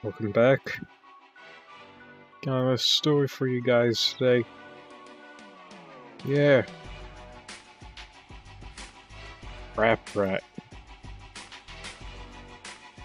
Welcome back. Got a story for you guys today. Yeah. Aparat.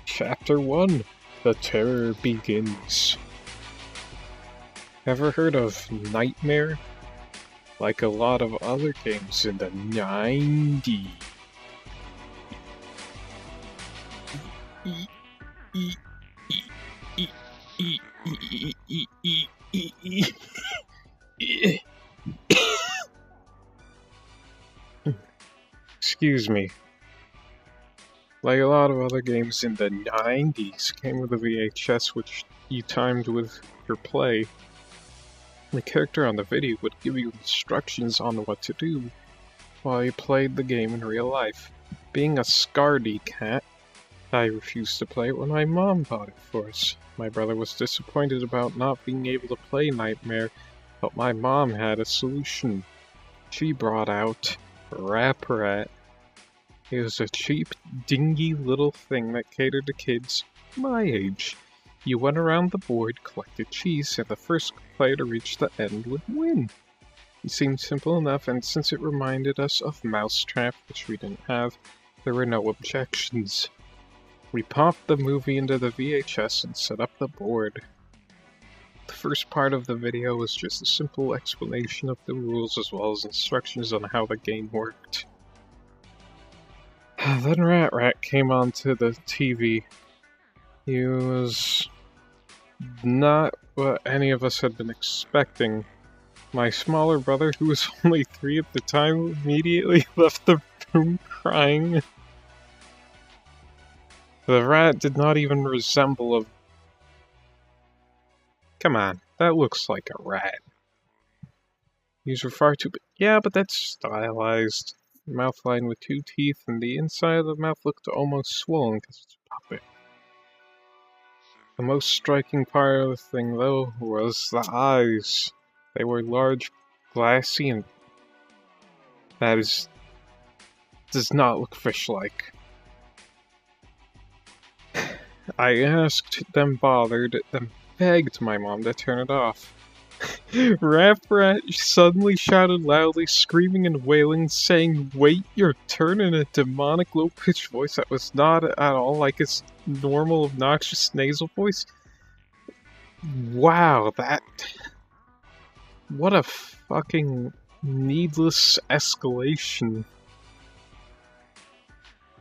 Chapter 1. The Terror Begins. Ever heard of Nightmare? Like a lot of other games in the 90s. Excuse me. Like a lot of other games in the 90s, came with a VHS which you timed with your play. The character on the video would give you instructions on what to do while you played the game in real life. Being a scaredy cat, I refused to play it when my mom bought it for us. My brother was disappointed about not being able to play Nightmare, but my mom had a solution. She brought out Aparat. It was a cheap, dingy little thing that catered to kids my age. You went around the board, collected cheese, and the first player to reach the end would win. It seemed simple enough, and since it reminded us of Mousetrap, which we didn't have, there were no objections. We popped the movie into the VHS and set up the board. The first part of the video was just a simple explanation of the rules as well as instructions on how the game worked. Then Rat came onto the TV. He was not what any of us had been expecting. My smaller brother, who was only 3 at the time, immediately left the room crying. The rat did not even resemble a... Come on, that looks like a rat. These were far too big. Yeah, but that's stylized. Mouth lined with 2 teeth, and the inside of the mouth looked almost swollen because it's a puppet. The most striking part of the thing, though, was the eyes. They were large, glassy, and does not look fish-like. I asked, then bothered, then begged my mom to turn it off. Rat suddenly shouted loudly, screaming and wailing, saying, "Wait your turn," in a demonic low-pitched voice that was not at all like his normal obnoxious nasal voice. Wow, what a fucking needless escalation.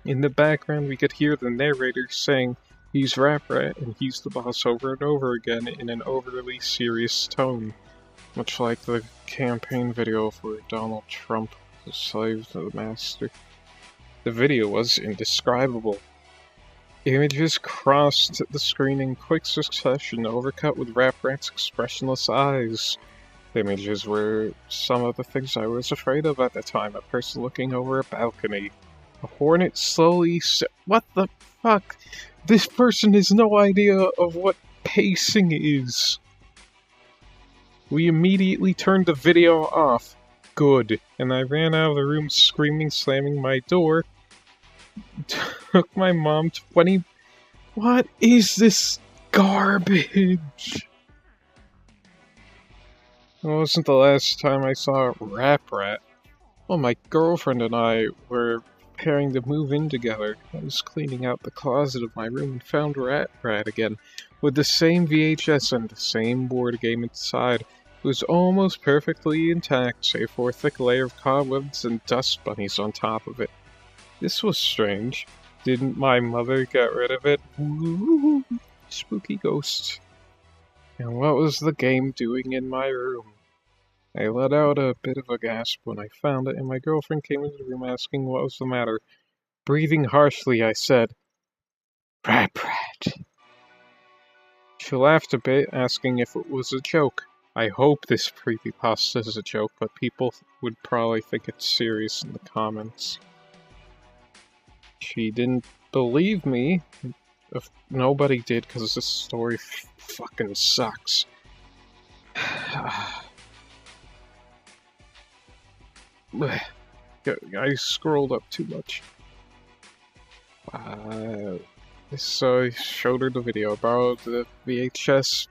In the background we could hear the narrator saying, "He's Rat and he's the boss," over and over again in an overly serious tone. Much like the campaign video for Donald Trump, the slave to the master. The video was indescribable. Images crossed the screen in quick succession, overcut with Rat's expressionless eyes. The images were some of the things I was afraid of at the time. A person looking over a balcony. A hornet slowly what the fuck? This person has no idea of what pacing is. We immediately turned the video off. Good. And I ran out of the room screaming, slamming my door. Took my mom 20... What is this garbage? It wasn't the last time I saw Rat. Well, my girlfriend and I were preparing to move in together. I was cleaning out the closet of my room and found Rat again, with the same VHS and the same board game inside. It was almost perfectly intact, save for a thick layer of cobwebs and dust bunnies on top of it. This was strange. Didn't my mother get rid of it? Ooh, spooky ghosts. And what was the game doing in my room? I let out a bit of a gasp when I found it, and my girlfriend came into the room asking what was the matter. Breathing harshly, I said, "Rat." She laughed a bit, asking if it was a joke. I hope this CreepyPasta is a joke, but people would probably think it's serious in the comments. She didn't believe me. If nobody did, because this story fucking sucks. I scrolled up too much. So I showed her the video, borrowed the VHS.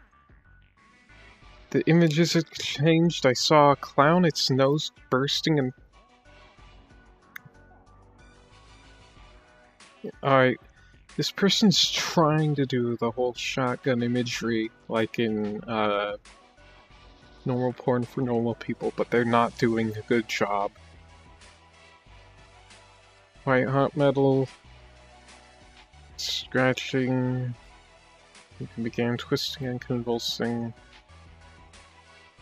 The images had changed. I saw a clown, its nose bursting, and... Alright, this person's trying to do the whole shotgun imagery, like in, normal porn for normal people, but they're not doing a good job. White hot metal... Scratching... He began twisting and convulsing.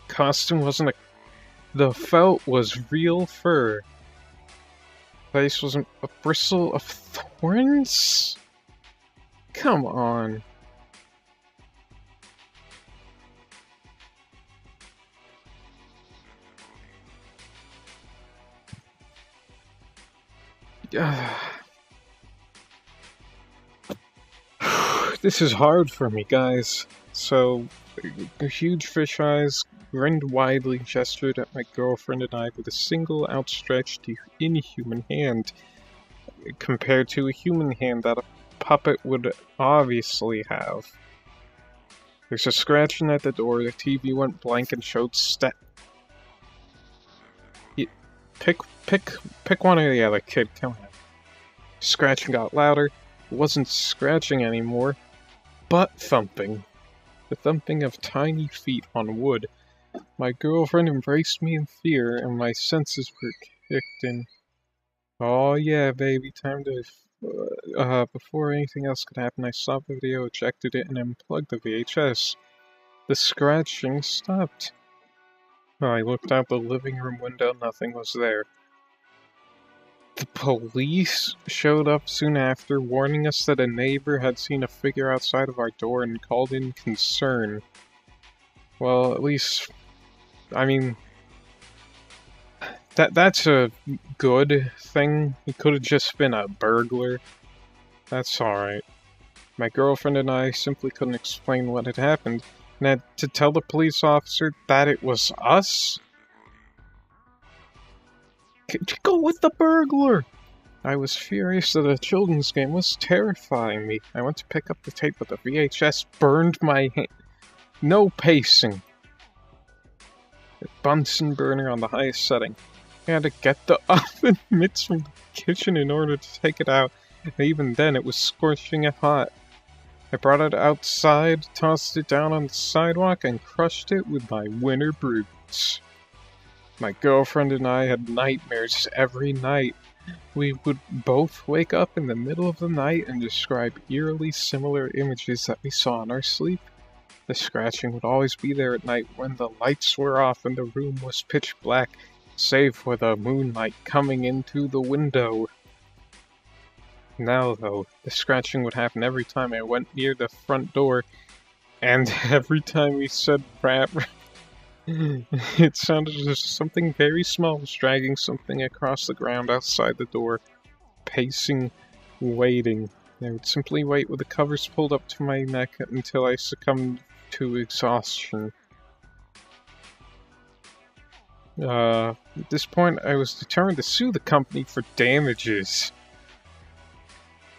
Costume wasn't a... The felt was real fur. Face wasn't a bristle of thorns? Come on. This is hard for me, guys. So, huge fish eyes grinned widely, gestured at my girlfriend and I with a single outstretched inhuman hand, compared to a human hand that a puppet would obviously have. There's a scratching at the door, the TV went blank and showed Pick one or the other, kid, come on. Scratching got louder. It wasn't scratching anymore. Butt thumping. The thumping of tiny feet on wood. My girlfriend embraced me in fear, and my senses were kicked in. Oh yeah, baby, time to... before anything else could happen, I stopped the video, ejected it, and unplugged the VHS. The scratching stopped. I looked out the living room window, nothing was there. The police showed up soon after, warning us that a neighbor had seen a figure outside of our door and called in concern. Well, at least... I mean... That's a good thing. He could have just been a burglar. That's alright. My girlfriend and I simply couldn't explain what had happened, and had to tell the police officer that it was us? Go with the burglar! I was furious that a children's game was terrifying me. I went to pick up the tape, but the VHS burned my hand. No pacing. The Bunsen burner on the highest setting. I had to get the oven mitts from the kitchen in order to take it out, and even then it was scorching hot. I brought it outside, tossed it down on the sidewalk, and crushed it with my winter boots. My girlfriend and I had nightmares every night. We would both wake up in the middle of the night and describe eerily similar images that we saw in our sleep. The scratching would always be there at night when the lights were off and the room was pitch black, save for the moonlight coming into the window. Now, though, the scratching would happen every time I went near the front door, and every time we said rap, it sounded as if something very small was dragging something across the ground outside the door, pacing, waiting. I would simply wait with the covers pulled up to my neck until I succumbed to exhaustion. At this point, I was determined to sue the company for damages.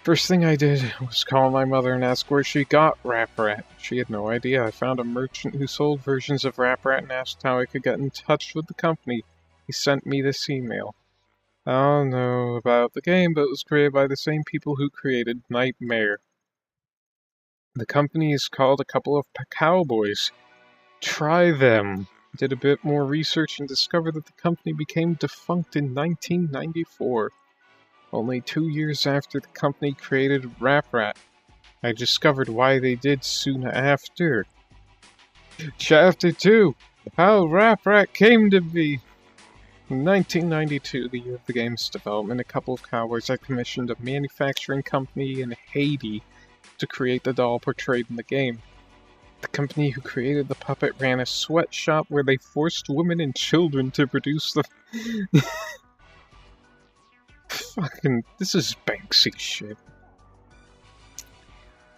First thing I did was call my mother and ask where she got Aparat. She had no idea. I found a merchant who sold versions of Aparat and asked how I could get in touch with the company. He sent me this email. I don't know about the game, but it was created by the same people who created Nightmare. The company is called a couple of cowboys. Try them. Did a bit more research and discovered that the company became defunct in 1994. Only 2 years after the company created Aparat, I discovered why they did soon after. Chapter 2: How Aparat Came to Be. In 1992, the year of the game's development, a couple of cowboys had commissioned a manufacturing company in Haiti to create the doll portrayed in the game. The company who created the puppet ran a sweatshop where they forced women and children to produce the... Fucking, this is Banksy shit.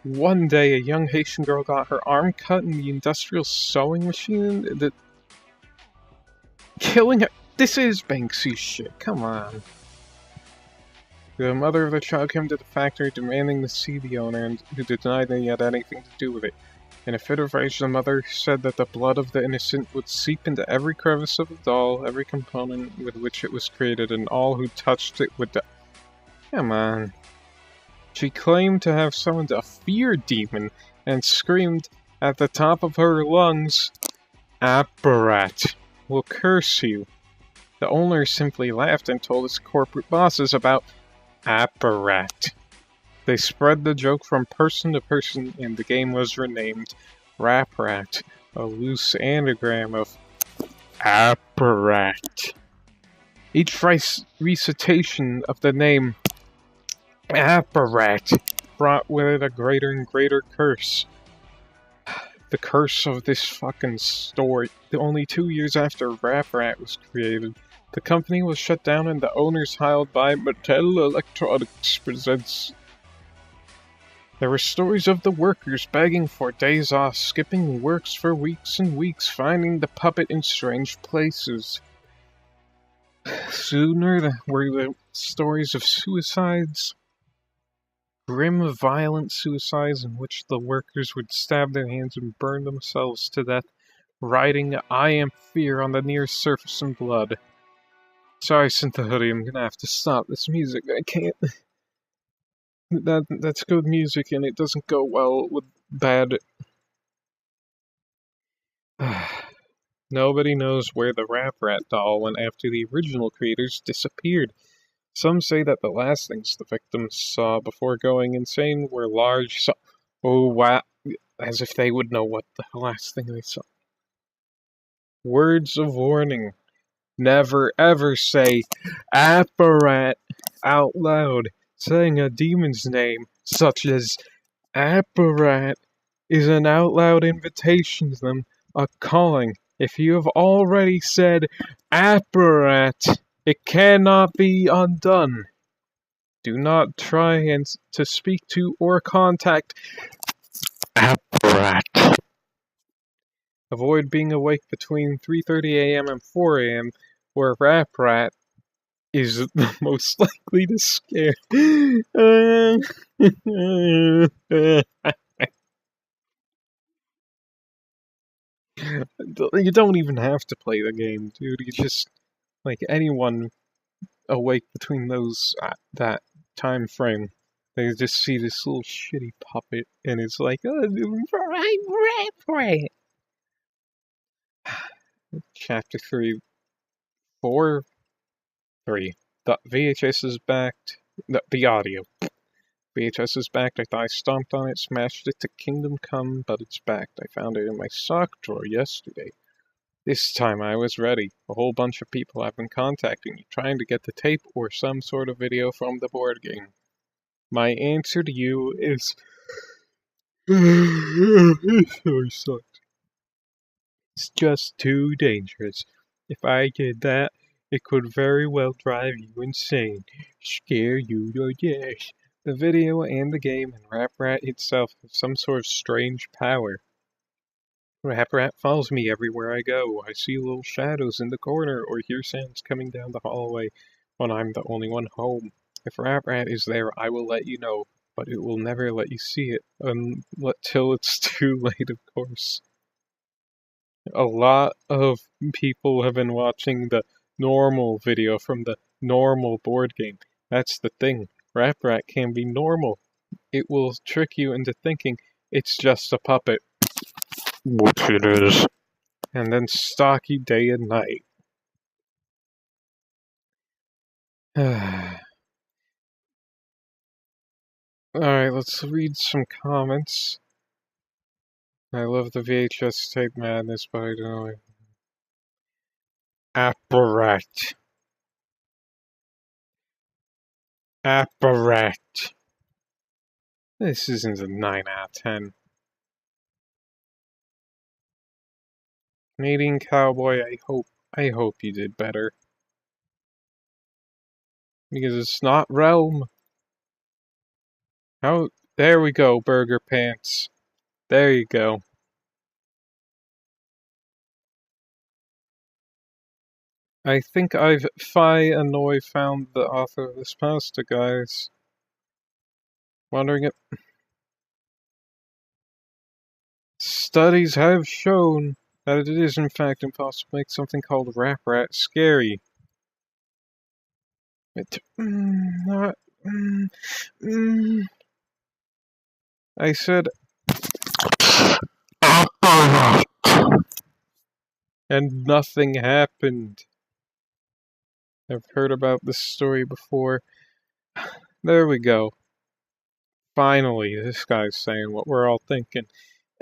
One day, a young Haitian girl got her arm cut in the industrial sewing machine that... Killing her... This is Banksy shit, come on. The mother of the child came to the factory demanding to see the owner, and who denied that he had anything to do with it. In a fit of rage, the mother said that the blood of the innocent would seep into every crevice of the doll, every component with which it was created, and all who touched it would die. Come on. She claimed to have summoned a fear demon and screamed at the top of her lungs, "Aparat will curse you." The owner simply laughed and told his corporate bosses about Aparat. They spread the joke from person to person, and the game was renamed Raprat, a loose anagram of Aparat. Each recitation of the name Aparat brought with it a greater and greater curse. The curse of this fucking story. Only 2 years after Raprat was created, the company was shut down and the owners hired by Mattel Electronics presents. There were stories of the workers begging for days off, skipping works for weeks and weeks, finding the puppet in strange places. Sooner were the stories of suicides, grim, violent suicides in which the workers would stab their hands and burn themselves to death, writing "I am fear" on the near surface in blood. Sorry, Synth Hoodie, I'm gonna have to stop this music. I can't. That's good music, and it doesn't go well with bad. Nobody knows where the Raprat doll went after the original creators disappeared. Some say that the last things the victims saw before going insane were large. Oh wow! As if they would know what the last thing they saw. Words of warning. Never ever say Aparat out loud. Saying a demon's name, such as Aparat, is an out loud invitation to them, a calling. If you have already said Aparat, it cannot be undone. Do not try to speak to or contact Aparat. Avoid being awake between 3:30 a.m. and 4 a.m., where Aparat is the most likely to scare. You don't even have to play the game, dude. You just, like, anyone awake between those that time frame, they just see this little shitty puppet, and it's like, Chapter 3, 4, 3. The VHS is backed. The audio. VHS is backed. I thought I stomped on it, smashed it to Kingdom Come, but it's backed. I found it in my sock drawer yesterday. This time I was ready. A whole bunch of people have been contacting me, trying to get the tape or some sort of video from the board game. My answer to you is... It really sucks. It's just too dangerous. If I did that, it could very well drive you insane, scare you to death. The video and the game and Raprat itself have some sort of strange power. Aparat follows me everywhere I go. I see little shadows in the corner or hear sounds coming down the hallway when I'm the only one home. If Aparat is there, I will let you know, but it will never let you see it until it's too late, of course. A lot of people have been watching the normal video from the normal board game. That's the thing. Aparat can be normal. It will trick you into thinking it's just a puppet. Which it is. And then stalk you day and night. Alright, let's read some comments. I love the VHS tape madness, but I don't know. Aparat. Aparat. This isn't a 9 out of 10. Canadian Cowboy, I hope you did better. Because it's not Realm. Oh, there we go, Burger Pants. There you go. I think I've finally found the author of this pasta, guys. Wondering if studies have shown that it is in fact impossible to make something called Aparat scary. I said Aparat, and nothing happened. I've heard about this story before. There we go. Finally, this guy's saying what we're all thinking.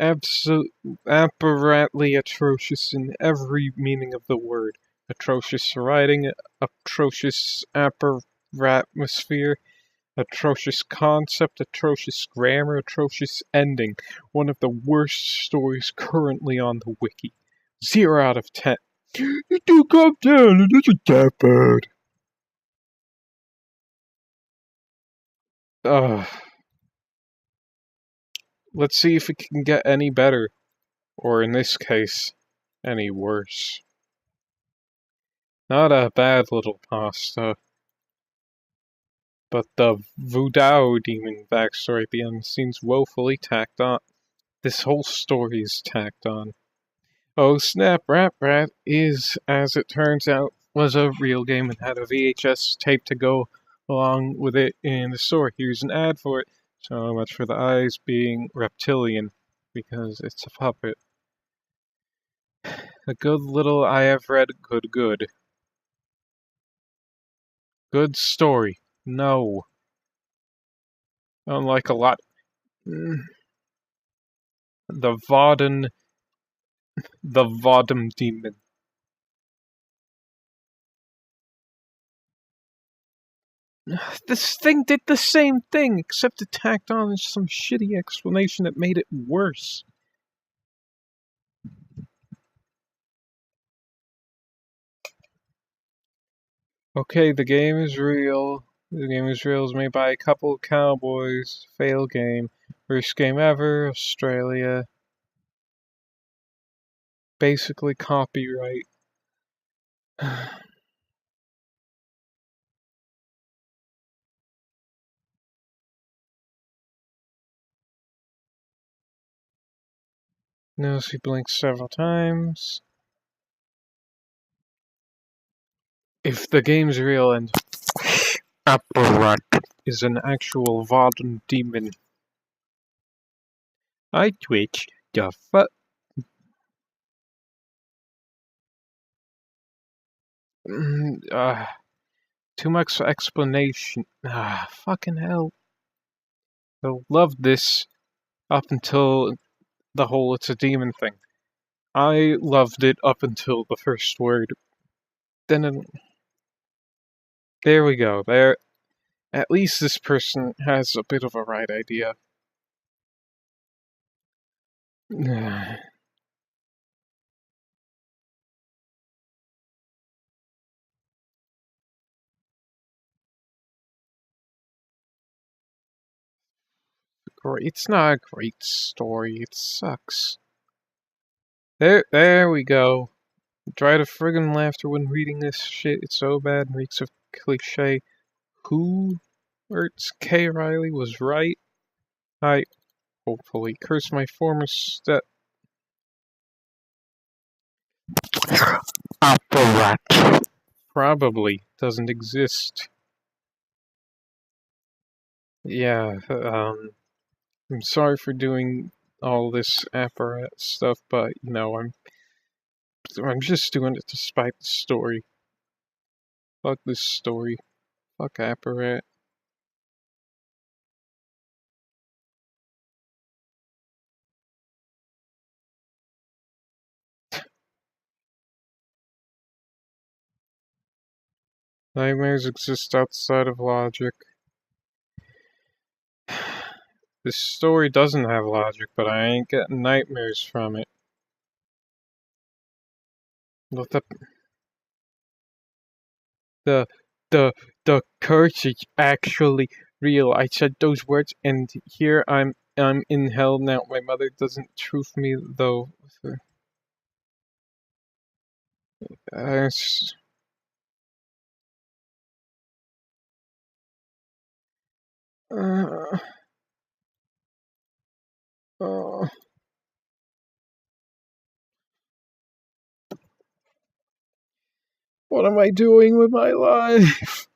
Apparatly atrocious in every meaning of the word. Atrocious writing, atrocious atmosphere, atrocious concept, atrocious grammar, atrocious ending. One of the worst stories currently on the wiki. 0 out of 10. You do calm down, it isn't that bad. Let's see if it can get any better. Or in this case, any worse. Not a bad little pasta. But the Voodoo demon backstory at the end seems woefully tacked on. This whole story is tacked on. Oh snap, Rat is, as it turns out, was a real game and had a VHS tape to go along with it in the store. Here's an ad for it. So much for the eyes being reptilian, because it's a puppet. A good little I have read good. Good story. No. Unlike a lot. The Vodden demon. This thing did the same thing, except it tacked on some shitty explanation that made it worse. Okay, the game is real. The game is real. It's made by a couple of cowboys. Fail game. Worst game ever. Australia. Basically copyright. Notice he blinks several times. If the game's real and Aparat is an actual Vodden demon. I twitch the fuck. Too much explanation. Fucking hell. I loved this up until the whole it's a demon thing. I loved it up until the first word. Then there we go. There, at least this person has a bit of a right idea. It's not a great story. It sucks. There we go. Dry to friggin' laughter when reading this shit. It's so bad and reeks of cliche. Who? Ertz K. Riley was right. I hopefully curse my former step. Aparat. Probably doesn't exist. Yeah, I'm sorry for doing all this Aparat stuff, but you know, I'm just doing it to spite the story. Fuck this story. Fuck Aparat. Nightmares exist outside of logic. This story doesn't have logic, but I ain't getting nightmares from it. What the curse is actually real. I said those words, and here I'm in hell now. My mother doesn't truth me though. What am I doing with my life?